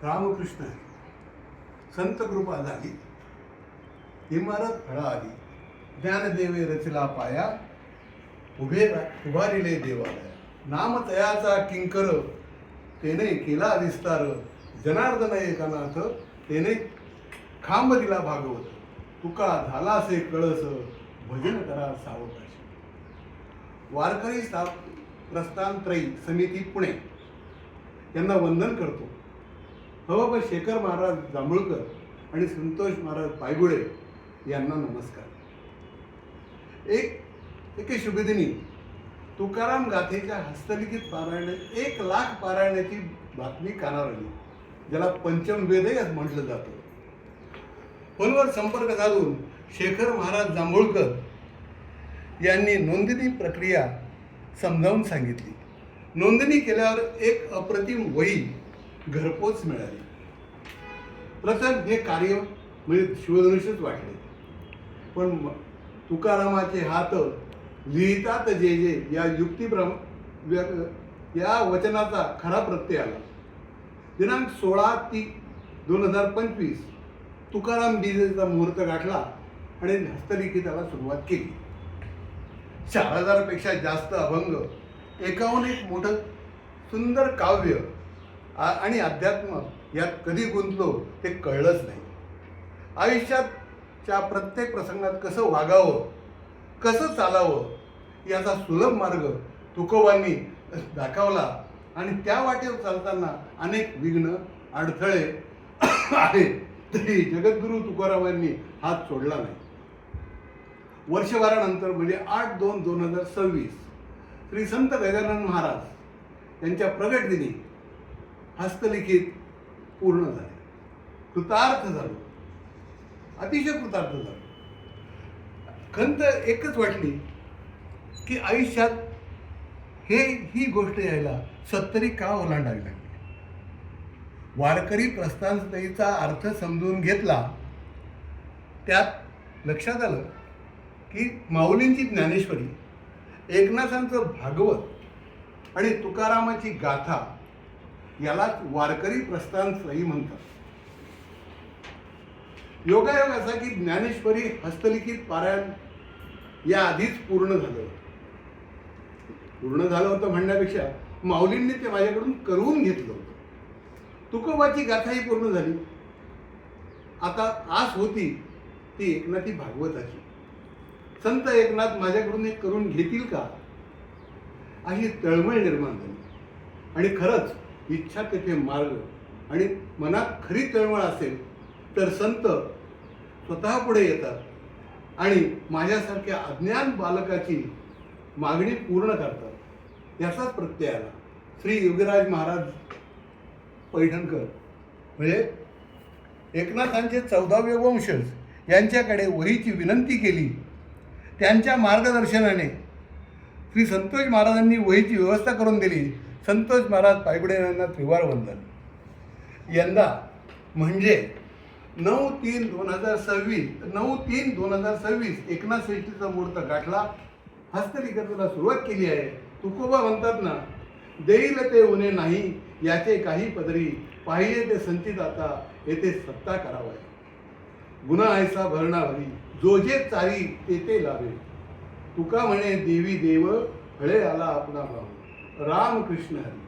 रामकृष्ण हरी. संत कृपा झाली, इमारत फळा आली, ज्ञानदेवे रचला पाया, उभारिले देवालया. नाम तयाचा किंकर, तेने केला विस्तार, जनार्दन एकनाथ, तेने खांब दिला भागवत. तुका झालासे कळस, भजन करा सावकाश. वारकरी प्रस्थान त्रयी समिती पुणे यांना वंदन करतो. हवं शेखर महाराज जांभूळकर आणि संतोष महाराज पायगुळे यांना नमस्कार. एके शुभदिनी तुकाराम गाथेच्या हस्तलिखित पारायण 1,00,000 पारायणाची बातमी कानावर आली, ज्याला पंचम वेदही म्हटलं जातं. फोनवर संपर्क साधून शेखर महाराज जांभूळकर यांनी नोंदणी प्रक्रिया समजावून सांगितली. नोंदणी केल्यावर एक अप्रतिम वही घरपोच मिळाली. प्रथम हे कार्य म्हणजे शिवधनुष्यच वाटले, पण तुकारामाचे हात लिहितात जे जे या वचनाचा खरा प्रत्यय आला. दिनांक 16/3/2025 तुकाराम बीजेचा मुहूर्त गाठला आणि हस्तलिखिताला सुरुवात केली. 4,000 पेक्षा जास्त अभंग, 51 मोठं सुंदर काव्य आणि अध्यात्म यात कधी गुंतलो ते कळलंच नाही. आयुष्याच्या प्रत्येक प्रसंगात कसं वागावं, कसं चालावं याचा सुलभ मार्ग तुकोबांनी दाखवला आणि त्या वाटेवर चालताना अनेक विघ्न अडथळे आले तरी जगद्गुरू तुकारामांनी हात सोडला नाही. वर्षभरानंतर म्हणजे 8/2/2026 श्री संत गजानन महाराज यांच्या प्रगट दिनी हस्तलिखित पूर्ण झाले. कृतार्थ झालो, अतिशय कृतार्थ झालो. खंत एकच वाटली की आयुष्यात ही गोष्ट यायला 70 का ओलांडावी लागली. वारकरी प्रस्थानस्थळीचा अर्थ समजून घेतला. त्यात लक्षात आलं की माऊलींची ज्ञानेश्वरी, एकनाथांचं भागवत आणि तुकारामाची गाथा यालाच वारकरी प्रस्थानस्थळी म्हणतात. योगायोग असा की ज्ञानेश्वरी हस्तलिखित पारायण या आधीच पूर्ण झालं होतं म्हणण्यापेक्षा माऊलींनी ते माझ्याकडून करून घेतलं होतं. तुकोबाची गाथाही पूर्ण झाली. आता आस होती ती एकनाथी भागवताची. संत एकनाथ माझ्याकडून हे करून घेतील का अशी तळमळ निर्माण झाली. आणि खरंच इच्छा तेथे मार्ग, आणि मनात खरी तळमळ असेल तर संत स्वतः पुढे येतात आणि माझ्यासारख्या अज्ञान बालकाची मागणी पूर्ण करतात याचाच प्रत्यय आला. श्री योगीराज महाराज पैठणकर म्हणजे एकनाथांचे 14वे वंशज यांच्याकडे वहीची विनंती केली. त्यांच्या मार्गदर्शनाने श्री संतोष महाराजांनी वहीची व्यवस्था करून दिली. संतोष महाराज पायगुडे यांना त्रिवार वंदन. यंदा म्हणजे 9/3/2026 एकनाथ षष्ठीचा मुहूर्त गाठला. हस्तलिखिताला सुरुवात केली आहे. तुकोबा म्हणतात ना, देईल ते उणे नाही याचे काही पदरी, पाहिजे ते संचित आता येथे सत्ता करावा. गुन्हा ऐसा भरणा भरी, जो जे चारी ते लावे. तुका म्हणे देवी देव, फळे आला आपला भाऊ. रामकृष्ण हरी.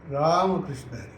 रामकृष्ण हरी.